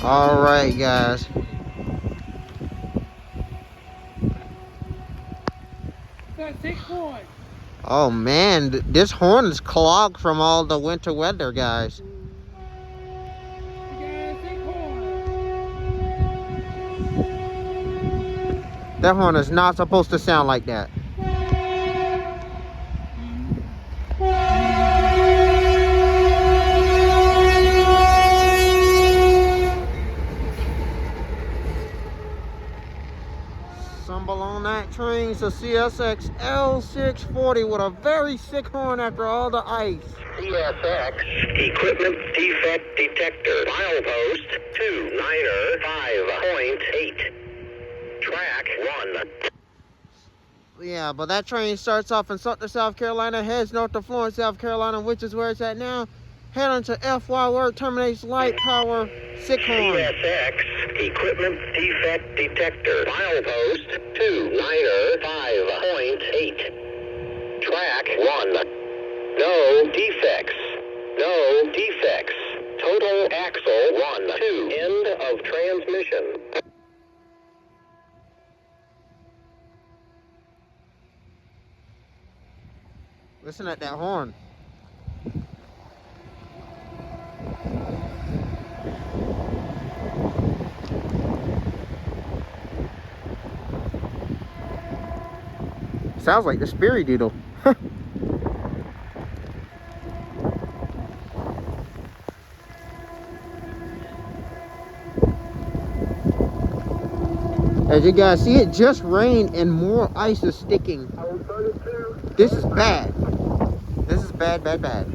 All right, guys. That's 6 points. Oh man, this horn is clogged from all the winter weather, guys. You got 6 points. That horn is not supposed to sound like that. Stumble on that train's a CSX L640 with a very sick horn after all the ice. CSX Equipment Defect Detector. Milepost 295.8. Track 1. Yeah, but that train starts off in Sumter, South Carolina, heads north to Florence, South Carolina, which is where it's at now. Head on to FY where it terminates light power, sick horn. CSX Equipment Defect Detector. Milepost 295.8. Track 1. No defects. No defects. Total axle 1, 2. End of transmission. Listen at that horn. Sounds like the Speary Doodle. As you guys see, it just rained and more ice is sticking. This is bad. This is bad, bad, bad.